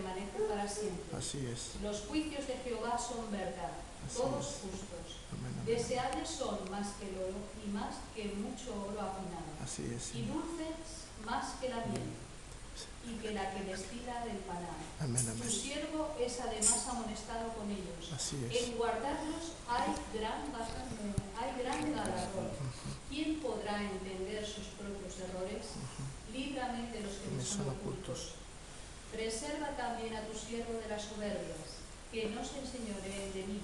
permanece para siempre. Así es. Los juicios de Jehová son verdad, Así todos es. justos. Amén, amén. Deseables son más que el oro y más que mucho oro afinado. Así es, Y Señor. dulces más que la miel y que la que destila del panal. Amén, Tu amén. siervo es además amonestado con ellos. Así es. En guardarlos hay gran galardón. ¿Quién podrá entender sus propios errores? Líbrame de los que me son ocultos. Preserva también a tu siervo de las soberbias, que no se enseñoreen de mí.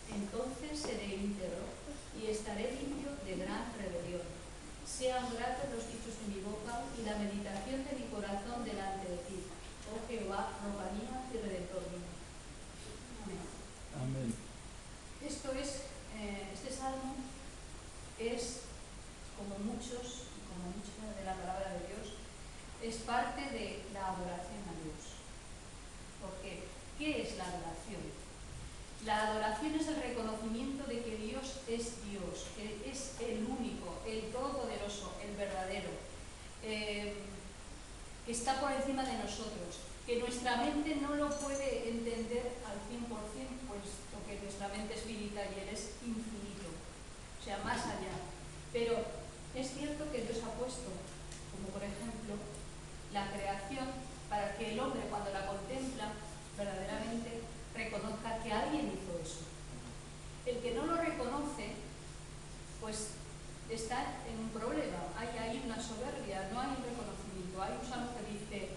Entonces seré íntegro y estaré limpio de gran rebelión. Sean gratos los dichos de mi boca y la meditación de mi corazón delante de ti, oh Jehová, roca mía y redentor mío. Amén. Amén. Este salmo es, como muchas de la palabra de Dios, es parte de la adoración a Dios. Porque, ¿qué es la adoración? La adoración es el reconocimiento de que Dios es Dios, que es el único, el todopoderoso, el verdadero, que está por encima de nosotros, que nuestra mente no lo puede entender al 100%, puesto que nuestra mente es finita y Él es infinito, o sea, más allá. Pero es cierto que Dios ha puesto, como por ejemplo, la creación para que el hombre, cuando la contempla, verdaderamente reconozca que alguien hizo eso. El que no lo reconoce, pues está en un problema. Hay ahí una soberbia, no hay un reconocimiento. Hay un salmo que dice,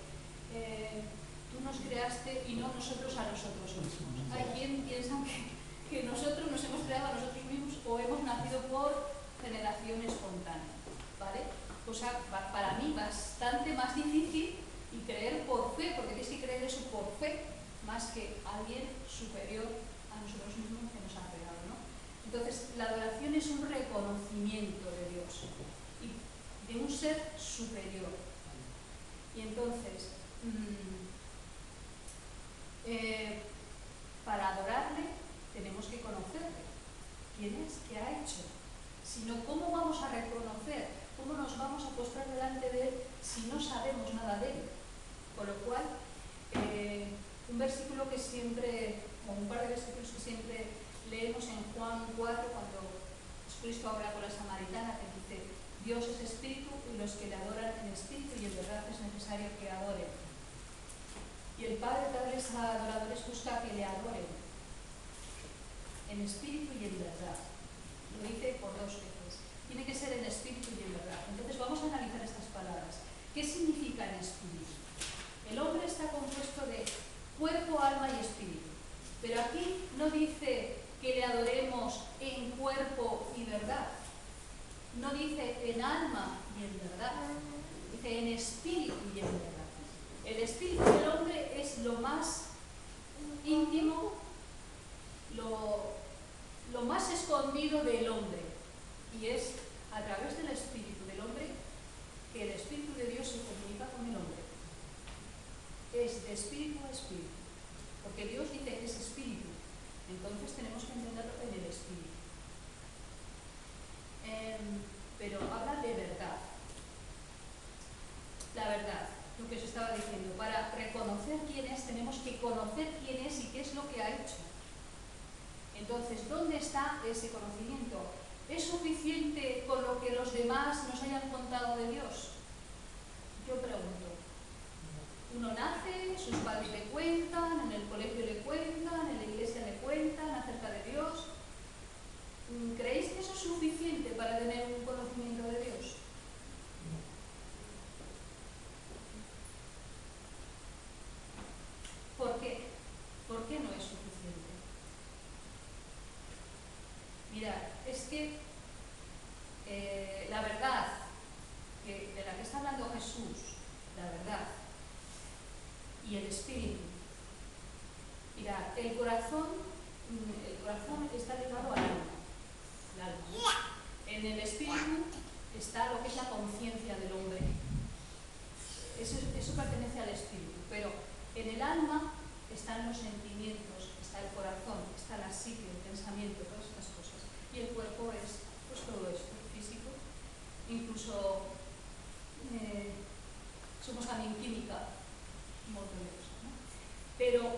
tú nos creaste y no nosotros a nosotros mismos. Hay quien piensa que nosotros nos hemos creado a nosotros mismos o hemos nacido por generación espontánea, ¿vale? Cosa para mí bastante más difícil y creer por fe, porque tienes que creer eso por fe, más que alguien superior a nosotros mismos que nos ha creado, ¿no? Entonces, la adoración es un reconocimiento de Dios y de un ser superior. Y entonces, para adorarle tenemos que conocerle. ¿Quién es? ¿Qué ha hecho? Si no, ¿cómo vamos a reconocer? ¿Cómo nos vamos a postrar delante de Él si no sabemos nada de Él? Con lo cual, un versículo que siempre, o un par de versículos que siempre leemos en Juan 4, cuando Cristo habla con la samaritana, que dice, Dios es espíritu y los que le adoran en espíritu y en verdad es necesario que adoren. Y el Padre tales adoradores busca que le adoren en espíritu y en verdad. Lo dice por dos veces. Tiene que ser en espíritu y en verdad. Entonces vamos a analizar estas palabras. ¿Qué significa en espíritu? El hombre está compuesto de cuerpo, alma y espíritu. Pero aquí no dice que le adoremos en cuerpo y verdad. No dice en alma y en verdad. Dice en espíritu y en verdad. El espíritu del hombre es lo más íntimo, lo más escondido del hombre. Y es a través del espíritu del hombre que el espíritu de Dios se comunica con el hombre. Es de espíritu a espíritu. Porque Dios dice que es espíritu. Entonces tenemos que entenderlo en el espíritu. Pero habla de verdad. La verdad, lo que os estaba diciendo. Para reconocer quién es, tenemos que conocer quién es y qué es lo que ha hecho. Entonces, ¿dónde está ese conocimiento? ¿Es suficiente con lo que los demás nos hayan contado de Dios? Yo pregunto. Uno nace, sus padres le cuentan, en el colegio le cuentan, en la iglesia le cuentan acerca de Dios. ¿Creéis que eso es suficiente para tener un conocimiento de Dios? ¿Por qué? ¿Por qué no es suficiente? Mirad, es que la verdad de la que está hablando Jesús, la verdad, y el espíritu. Mirad, el corazón está ligado al alma. En el espíritu está lo que es la conciencia del hombre. Eso pertenece al espíritu, pero en el alma están los sentimientos, está el corazón, está la psique, el pensamiento, todas estas cosas. Y el cuerpo es pues todo esto, físico. Incluso somos también química, un montón de cosas, ¿no? Pero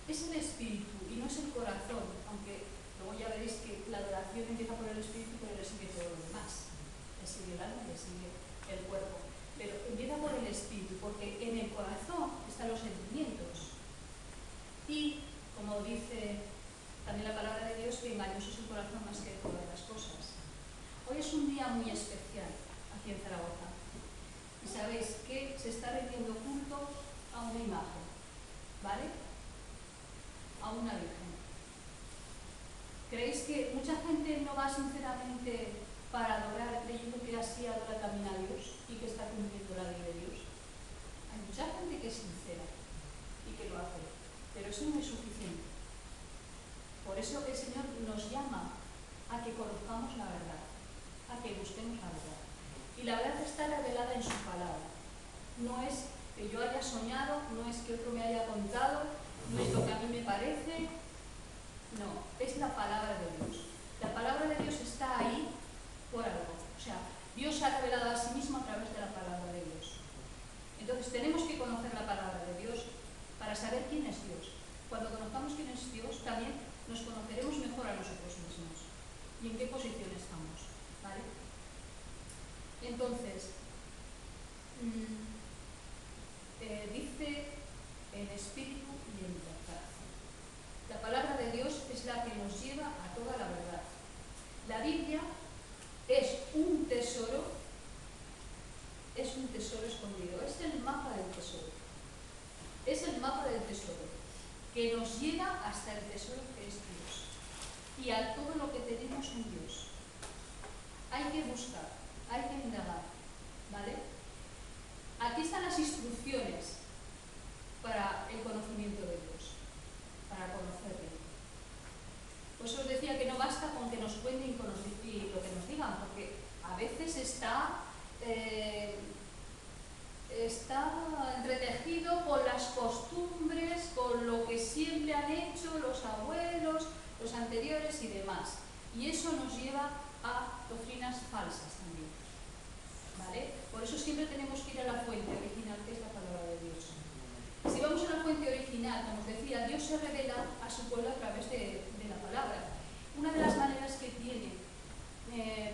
es el espíritu y no es el corazón, aunque luego ya veréis que la adoración empieza por el espíritu, pero le sigue todo lo demás. Le sigue el alma y le sigue el cuerpo. Pero empieza por el espíritu, porque en el corazón están los sentimientos. Y, como dice también la palabra de Dios, que engañoso es el corazón más que todas las cosas. Hoy es un día muy especial aquí en Zaragoza. Y sabéis que se está rindiendo culto a una imagen, ¿vale? A una virgen. ¿Creéis que mucha gente no va sinceramente para adorar, creyendo que así adora también a Dios y que está cumpliendo la ley de Dios? Hay mucha gente que es sincera y que lo hace, pero eso no es suficiente. Por eso el Señor nos llama a que conozcamos la verdad, a que busquemos la verdad. Y la verdad está revelada en su palabra. No es que yo haya soñado, no es que otro me haya contado, no es lo que a mí me parece. No, es la palabra de Dios. La palabra de Dios está ahí por algo. O sea, Dios se ha revelado a sí mismo a través de la palabra de Dios. Entonces tenemos que conocer la palabra de Dios para saber quién es Dios. Cuando conozcamos quién es Dios, también nos conoceremos mejor a nosotros mismos y en qué posición estamos, ¿vale? Entonces, dice en espíritu y en verdad. La palabra de Dios es la que nos lleva a toda la verdad. La Biblia es un tesoro escondido, es el mapa del tesoro. Es el mapa del tesoro que nos lleva hasta el tesoro que es Dios y a todo lo que tenemos en Dios. Hay que buscar, hay que indagar, ¿vale? Aquí están las instrucciones para el conocimiento de Dios, para conocerle. Pues os decía que no basta con que nos cuenten y lo que nos digan, porque a veces está entretejido con las costumbres, con lo que siempre han hecho los abuelos, los anteriores y demás. Y eso nos lleva a doctrinas falsas también, ¿vale? Por eso siempre tenemos que ir a la fuente original, que es la palabra de Dios. Si vamos a la fuente original, como os decía, Dios se revela a su pueblo a través de la palabra. Una de las maneras que tiene,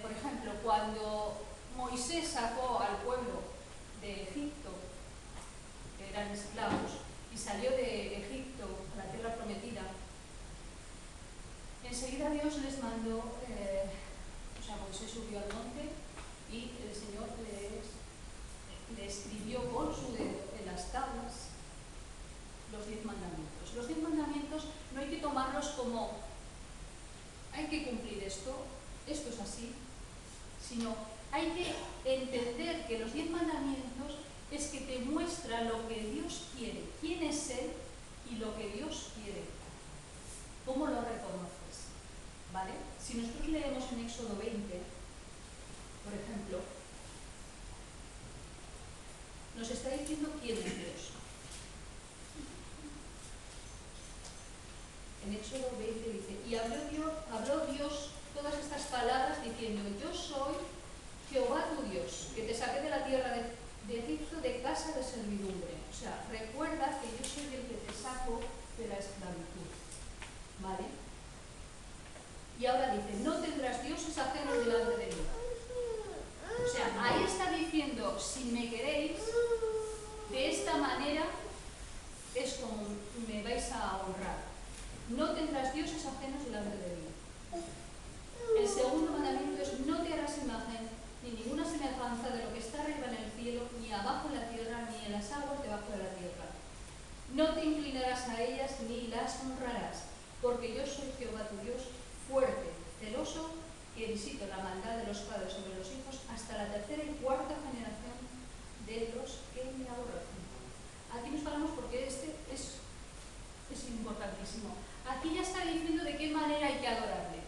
por ejemplo, cuando Moisés sacó al pueblo de Egipto, que eran esclavos, y salió de Egipto a la tierra prometida, enseguida Dios les mandó, Moisés subió al monte y el Señor le escribió con su dedo en las tablas los 10 mandamientos. Los 10 mandamientos no hay que tomarlos como hay que cumplir esto es así, sino hay que entender que los 10 mandamientos es que te muestra lo que Dios quiere, quién es Él y lo que Dios quiere. ¿Cómo lo reconoces? ¿Vale? Si nosotros leemos en Éxodo 20, por ejemplo, nos está diciendo quién es Dios. En Éxodo 20 dice, y habló Dios todas estas palabras diciendo, yo soy Jehová tu Dios, que te saqué de la tierra de Egipto de casa de servidumbre. O sea, recuerda que yo soy el que te saco de la esclavitud. ¿Vale? Y ahora dice, no tendrás dioses ajenos delante de mí. O sea, ahí está diciendo, si me queréis, de esta manera es como me vais a honrar. No tendrás dioses ajenos delante de mí. El segundo mandamiento es, no te harás imagen ni ninguna semejanza de lo que está arriba en el cielo, ni abajo en la tierra, ni en las aguas debajo de la tierra. No te inclinarás a ellas ni las honrarás, porque yo soy Jehová tu Dios, fuerte, celoso, que visito la maldad de los padres sobre los hijos hasta la tercera y cuarta generación de los que me aborrecen. Aquí nos paramos porque este es importantísimo. Aquí ya está diciendo de qué manera hay que adorarle.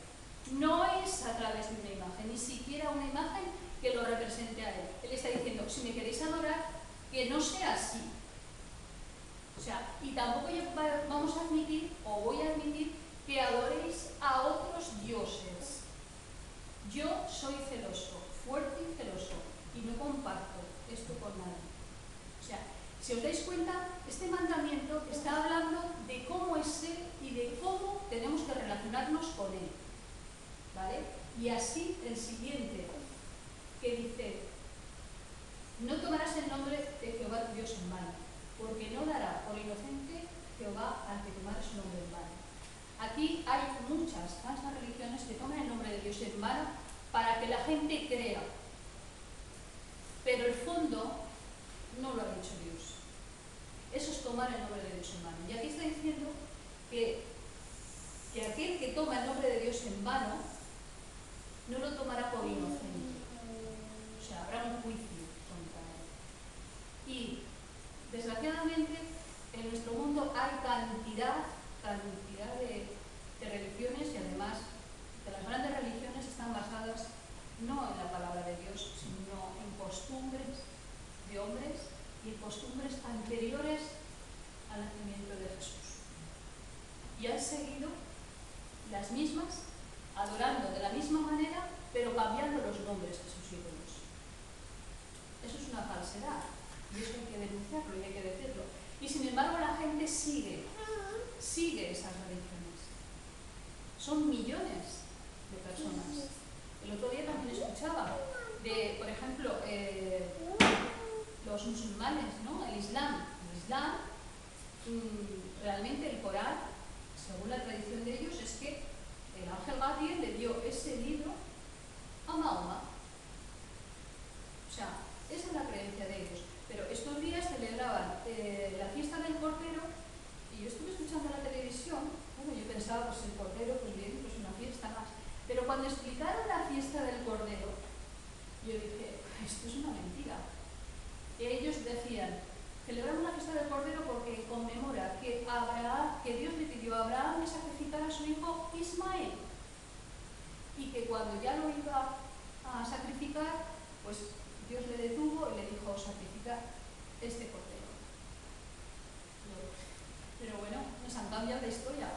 No es a través de una imagen, ni siquiera una imagen que lo represente a Él. Él está diciendo, si me queréis adorar, que no sea así. O sea, y tampoco vamos a admitir, o voy a admitir, que adoréis a otros dioses. Yo soy celoso, fuerte y celoso, y no comparto esto con nadie. O sea, Si os dais cuenta, este mandamiento está hablando de cómo es Él y de cómo tenemos que relacionarnos con Él, ¿vale? Y así el siguiente, que dice: no tomarás el nombre de Jehová tu Dios en vano, porque no dará por inocente Jehová al que tomare su nombre en vano. Aquí hay muchas falsas religiones que toman el nombre de Dios en vano para que la gente crea, pero el fondo no lo ha dicho Dios. Eso es tomar el nombre de Dios en vano. Y aquí está diciendo que aquel que toma el nombre de Dios en vano no lo tomará por inocente. O sea, habrá un juicio contra él. Y, desgraciadamente, en nuestro mundo hay cantidad de religiones, y además de las grandes religiones están basadas no en la palabra de Dios, sino en costumbres de hombres y en costumbres anteriores al nacimiento de Jesús. Y han seguido las mismas, adorando de la misma manera, pero cambiando los nombres de sus ídolos. Eso es una falsedad, y eso hay que denunciarlo y hay que decirlo. Y sin embargo la gente sigue esas religiones. Son millones de personas. El otro día también escuchaba de, por ejemplo, los musulmanes, ¿no? El Islam. El Islam, realmente el Corán, según la tradición de ellos, es que el ángel Gabriel le dio ese libro a Mahoma. O sea, esa es la creencia de ellos. Pero estos días celebraban la fiesta del Cordero, y yo estuve escuchando la televisión. Bueno, yo pensaba, pues el Cordero, pues bien, pues una fiesta más. Pero cuando explicaron la fiesta del Cordero, yo dije, esto es una mentira. Ellos decían, celebramos la fiesta del Cordero porque conmemora que Dios le pidió a Abraham que sacrificara a su hijo Ismael, y que cuando ya lo iba a sacrificar, pues Dios le detuvo y le dijo: sacrifica este cordero. Pero bueno, nos han cambiado la historia.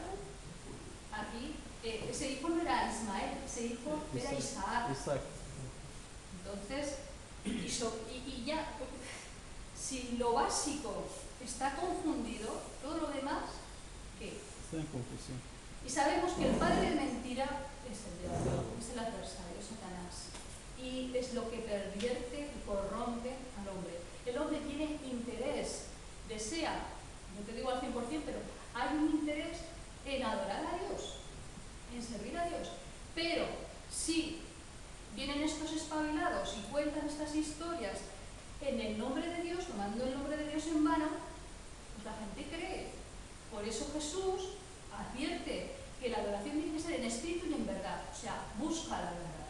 Aquí ese hijo no era Ismael, ese hijo era Isaac. Entonces, y ya, si lo básico está confundido, todo lo demás, ¿qué? Está en confusión. Y sabemos que el padre de mentira es el diablo, es el adversario, Satanás. Y es lo que pervierte y corrompe al hombre. El hombre tiene interés, desea, no te digo al 100%, pero hay un interés en adorar a Dios, en servir a Dios. Pero si vienen estos espabilados y cuentan estas historias en el nombre de Dios, tomando el nombre de Dios en vano, pues la gente cree. Por eso Jesús advierte que la adoración tiene que ser en espíritu y en verdad. O sea, busca la verdad.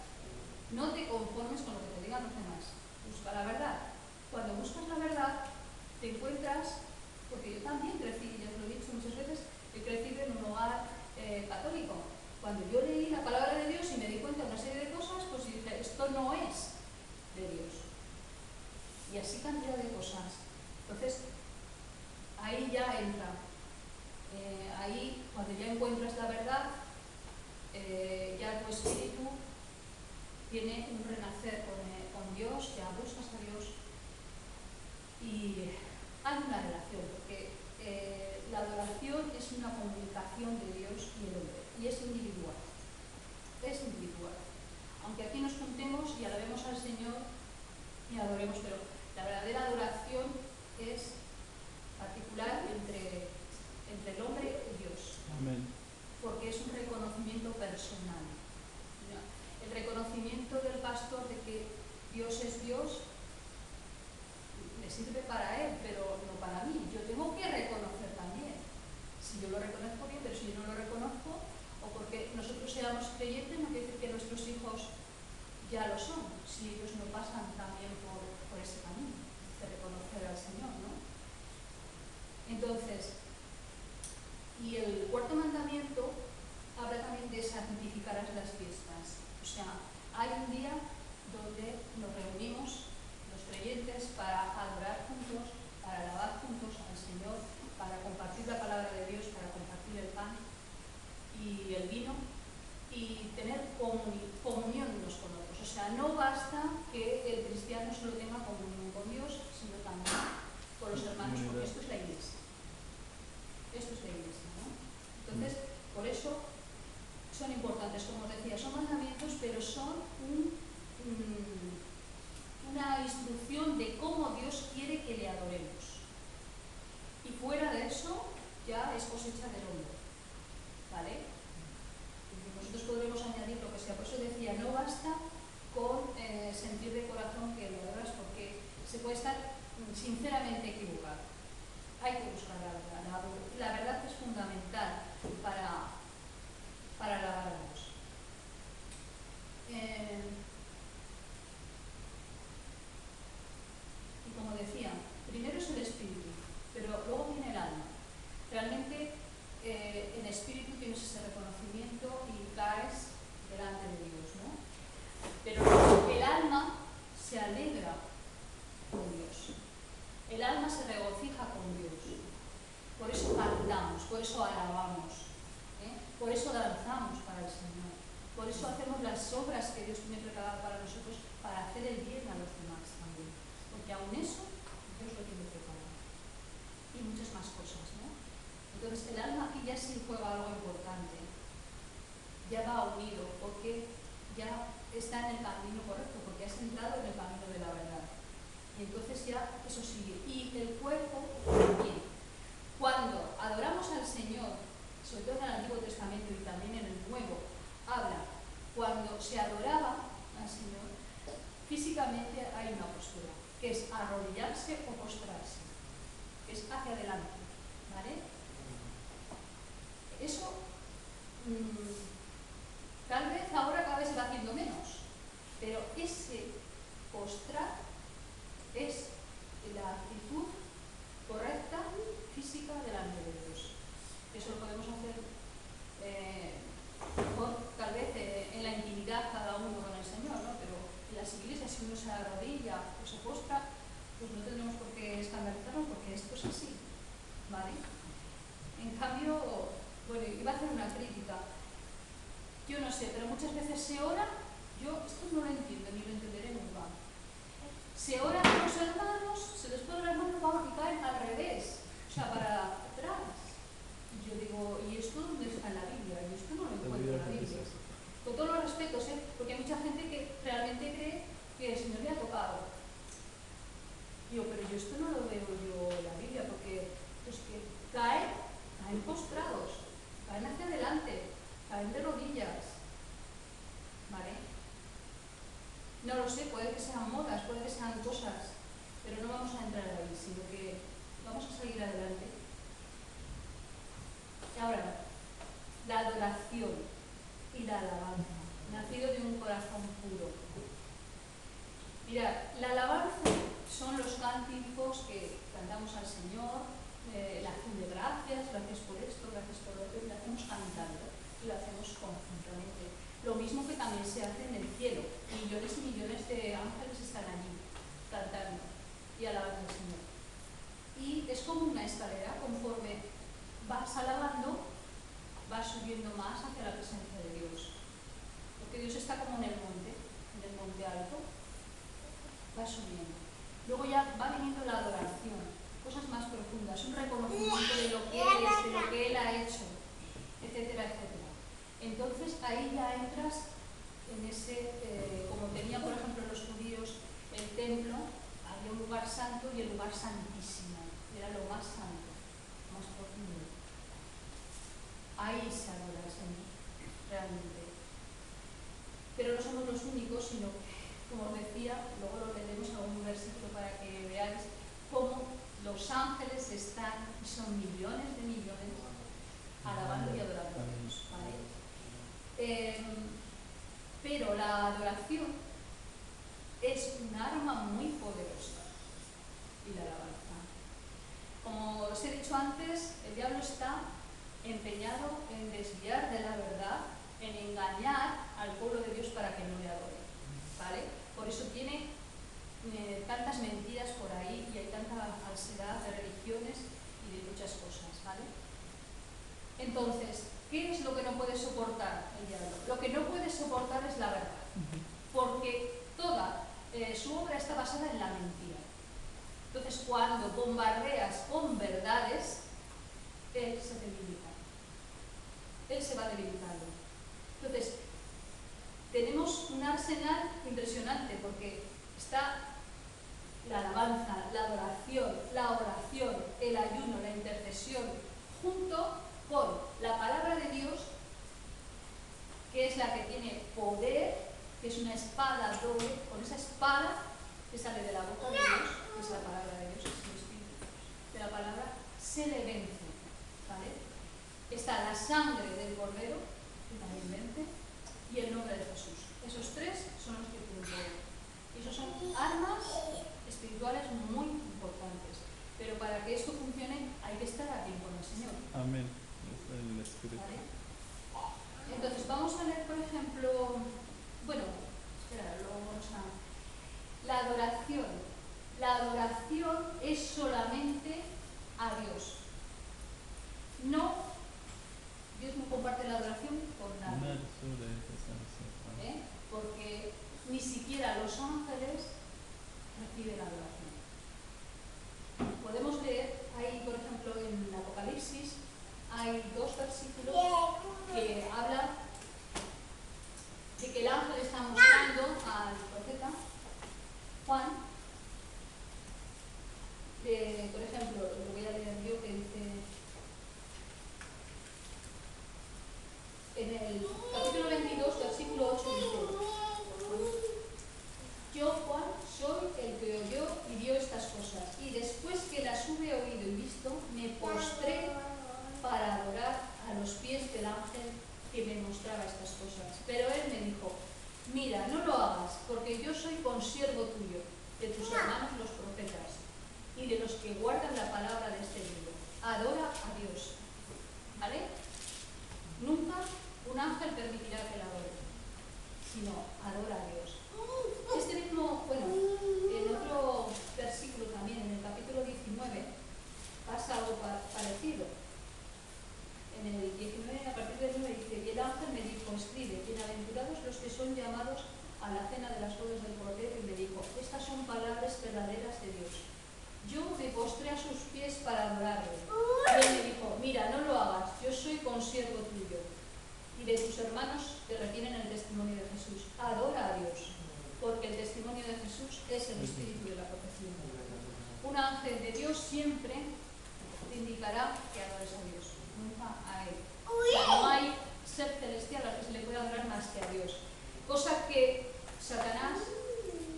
No te conformes con lo que te digan los demás. Busca la verdad. Cuando buscas la verdad, te encuentras, porque yo también crecí, ya os lo he dicho muchas veces, he crecido en un hogar católico. Cuando yo leí la palabra de Dios y me di cuenta de una serie de cosas, pues dije, esto no es de Dios. Y así cantidad de cosas. Entonces, ahí ya entra. Ahí, cuando ya encuentras la verdad, ya tu espíritu tiene un renacer con Dios, ya buscas a Dios y hay una relación, porque la adoración es una comunicación de Dios y el hombre, y es individual. Es individual. Aunque aquí nos juntemos y alabemos al Señor y adoremos, pero la verdadera adoración es particular entre el hombre y Dios. Amén. Porque es un reconocimiento personal. El reconocimiento del pastor de que Dios es Dios le sirve para él, pero no para mí. Yo tengo que reconocer también. Si yo lo reconozco bien, pero si yo no lo reconozco, o porque nosotros seamos creyentes, no quiere decir que nuestros hijos ya lo son, si ellos no pasan también por ese camino de reconocer al Señor, ¿no? Entonces, y el cuarto mandamiento habla también de santificarás las fiestas. O sea, hay un día donde nos reunimos los creyentes para adorar juntos porque esto es la Iglesia. Esto es la Iglesia, ¿no? Entonces, por eso son importantes, como os decía, son mandamientos, pero son una instrucción de cómo Dios quiere que le adoremos. Y fuera de eso, ya es cosecha del hombre, ¿vale? Nosotros podremos añadir lo que sea, por eso decía, no basta con sentir de corazón que le adoras, porque se puede estar sinceramente equivocado. Hay que buscar la verdad. La verdad es fundamental para alabar a Dios. Y como decía, primero es el espíritu, pero luego viene el alma. Realmente en espíritu tienes ese reconocimiento y caes delante de Dios, ¿no? Pero el alma se alegra con Dios. El alma se regocija con Dios. Por eso cantamos, por eso alabamos, por eso danzamos para el Señor. Por eso hacemos las obras que Dios tiene preparadas para nosotros, para hacer el bien a los demás también. Porque aún eso Dios lo tiene preparado. Y muchas más cosas, ¿no? Entonces el alma aquí ya sí juega algo importante. Ya va unido, porque ya está en el camino correcto, porque has entrado en el camino de la verdad. Y entonces ya eso sigue. Y el cuerpo también. Cuando adoramos al Señor, sobre todo en el Antiguo Testamento y también en el Nuevo, habla, cuando se adoraba al Señor, físicamente hay una postura, que es arrodillarse o postrarse, que es hacia adelante, ¿vale? Eso, tal vez ahora cada vez se va haciendo menos, pero ese postrar es la actitud correcta, física delante de Dios. Eso lo podemos hacer mejor, tal vez en la intimidad cada uno con el Señor, ¿no? Pero en las iglesias, si uno se arrodilla o se postra, pues no tendremos por qué escandalizarnos, porque esto es así, ¿vale? En cambio, bueno, iba a hacer una crítica. Yo no sé, pero muchas veces se ora, yo esto no lo entiendo, ni lo entenderé nunca. Se ora a los hermanos, se les pone las manos y caen al revés, o sea, para atrás. Y yo digo, ¿y esto dónde está en la Biblia? Y esto no lo encuentro en la Biblia. Con todos los respetos, porque hay mucha gente que realmente cree que el Señor le ha tocado. Digo, pero yo esto no lo veo yo en la Biblia, porque es que caen postrados, caen hacia adelante, caen de rodillas, ¿vale? No lo sé, puede que sean modas, puede que sean cosas, pero no vamos a entrar ahí, sino que vamos a seguir adelante. Y ahora, la adoración y la alabanza, nacido de un corazón puro. Mirad, la alabanza son los cánticos que cantamos al Señor, la acción de gracias por esto, gracias por lo otro, y lo hacemos cantando, y lo hacemos conjuntamente. Lo mismo que también se hace en el cielo. Millones y millones de ángeles están allí, cantando y alabando al Señor. Y es como una escalera, conforme vas alabando, vas subiendo más hacia la presencia de Dios. Porque Dios está como en el monte alto, va subiendo. Luego ya va viniendo la adoración, cosas más profundas, un reconocimiento de lo que eres, de lo que Él ha hecho, etcétera, etcétera. Entonces ahí ya entras en ese, como tenían por ejemplo los judíos el templo, había un lugar santo y el lugar santísimo, era lo más santo, más profundo. Ahí se adora al Señor, realmente. Pero no somos los únicos, sino que, como os decía, luego lo leeremos en algún versículo para que veáis cómo los ángeles están, y son millones de millones, alabando y adorando a Dios, ¿vale? Pero la adoración es un arma muy poderosa, y la alabanza. Como os he dicho antes, el diablo está empeñado en desviar de la verdad, en engañar al pueblo de Dios para que no le adore, ¿vale? Por eso tiene tantas mentiras por ahí y hay tanta falsedad de religiones y de muchas cosas, ¿vale? Entonces, ¿qué es lo que no puede soportar el diablo? Lo que no puede soportar es la verdad, porque toda su obra está basada en la mentira. Entonces, cuando bombardeas con verdades, él se debilita. Él se va debilitando. Entonces, tenemos un arsenal impresionante porque está la alabanza, la adoración, la oración, el ayuno, la intercesión, junto con la palabra de Dios, que es la que tiene poder, que es una espada doble, con esa espada que sale de la boca de Dios, que es la palabra de Dios, es el Espíritu de la palabra, se le vence, ¿vale? Está la sangre del Cordero, que también vence, y el nombre de Jesús. Esos tres son los que tienen poder. Y esos son armas espirituales muy importantes. Pero para que esto funcione hay que estar aquí con el Señor. Amén. El Espíritu. ¿Vale? Entonces vamos a leer, por ejemplo, bueno, espera, luego vamos a... La adoración. La adoración es solamente a Dios. No, Dios no comparte la adoración con nadie. Porque ni siquiera los ángeles reciben adoración. Podemos leer, ahí por ejemplo en Apocalipsis, hay 2 versículos que hablan de que el ángel está mostrando al profeta Juan, por ejemplo, lo voy a leer yo, que dice en el capítulo 22, versículo 8, dice: yo, Juan, soy el que oyó y vio estas cosas, y después que las hube oído y visto, me postré para adorar a los pies del ángel que me mostraba estas cosas. Pero él me dijo: mira, no lo hagas, porque yo soy consiervo tuyo, de tus hermanos los profetas, y de los que guardan la palabra de este libro. Adora a Dios. ¿Vale? Nunca un ángel permitirá que la adore, sino adora a Dios. Este mismo, bueno, en otro versículo también, en el capítulo 19, pasa algo parecido. En el 19, a partir del 9, dice: y el ángel me dijo: escribe, bienaventurados los que son llamados a la cena de las bodas del Cordero. Y me dijo: estas son palabras verdaderas de Dios. Yo me postré a sus pies para adorarle. Y él me dijo: mira, no lo hagas, yo soy consiervo tuyo y de tus hermanos que retienen el testimonio de Jesús. Adora a Dios, porque el testimonio de Jesús es el espíritu de la profecía. Un ángel de Dios siempre te indicará que adores a Dios, nunca a Él. O sea, no hay ser celestial al que se le pueda adorar más que a Dios. Cosa que Satanás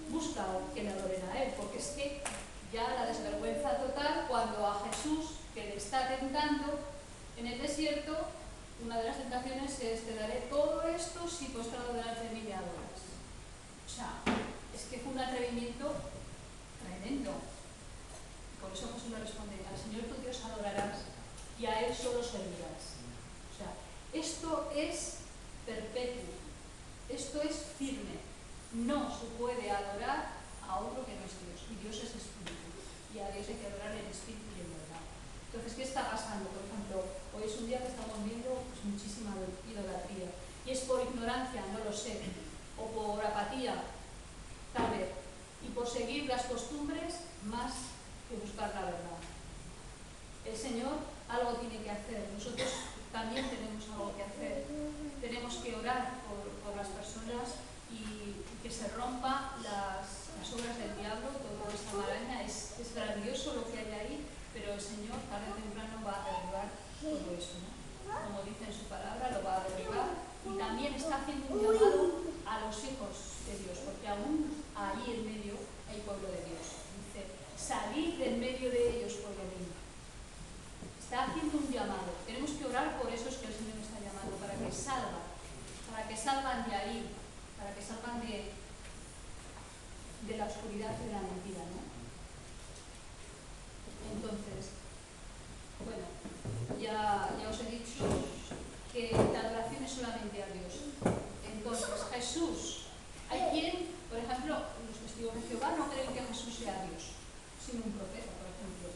busca que le adoren a Él, porque es que ya la desvergüenza total cuando a Jesús, que le está tentando en el desierto, una de las tentaciones es: te daré todo esto si postrado delante de mí me adoras. O sea, es que fue un atrevimiento tremendo. Por eso Jesús le responde: al Señor tu Dios adorarás y a Él solo servirás. O sea, esto es perpetuo, esto es firme. No se puede adorar a otro que no es Dios, y Dios es espíritu, y a Dios hay que adorar en espíritu y en verdad. Entonces, ¿qué está pasando? Por ejemplo, hoy es un día que estamos viendo pues, muchísima idolatría, y es por ignorancia, no lo sé, o por apatía, tal vez, y por seguir las costumbres más que buscar la verdad. El Señor algo tiene que hacer, nosotros también tenemos algo que hacer. Tenemos que orar por las personas y que se rompa las obras del diablo, toda esta maraña. Es grandioso lo que hay ahí, pero el Señor tarde o temprano va a derribar todo eso, ¿no? Como dice en su palabra, lo va a derribar, y también está haciendo un llamado a los hijos de Dios, porque aún ahí en medio hay pueblo de Dios. Dice: salid del medio de ellos, pueblo mío. Está haciendo un llamado. Tenemos que orar por esos que el Señor está llamando, para que salgan de ahí, para que salgan de la oscuridad y de la mentira, ¿no? Entonces, bueno, ya os he dicho que la adoración es solamente a Dios. Entonces, Jesús, hay quien, por ejemplo, los testigos de Jehová no creen que Jesús sea Dios, sino un profeta, por ejemplo.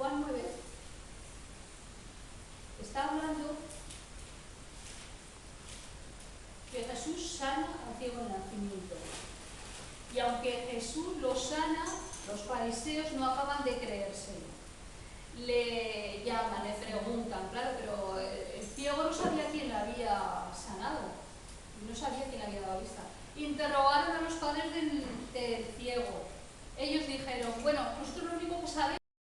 Juan 9 está hablando que Jesús sana al ciego de nacimiento. Y aunque Jesús lo sana, los fariseos no acaban de creérselo. Le llaman, le preguntan, claro, pero el ciego no sabía quién le había sanado, no sabía quién le había dado vista. Interrogaron a los padres del ciego. Ellos dijeron, bueno, nosotros lo único que sabemos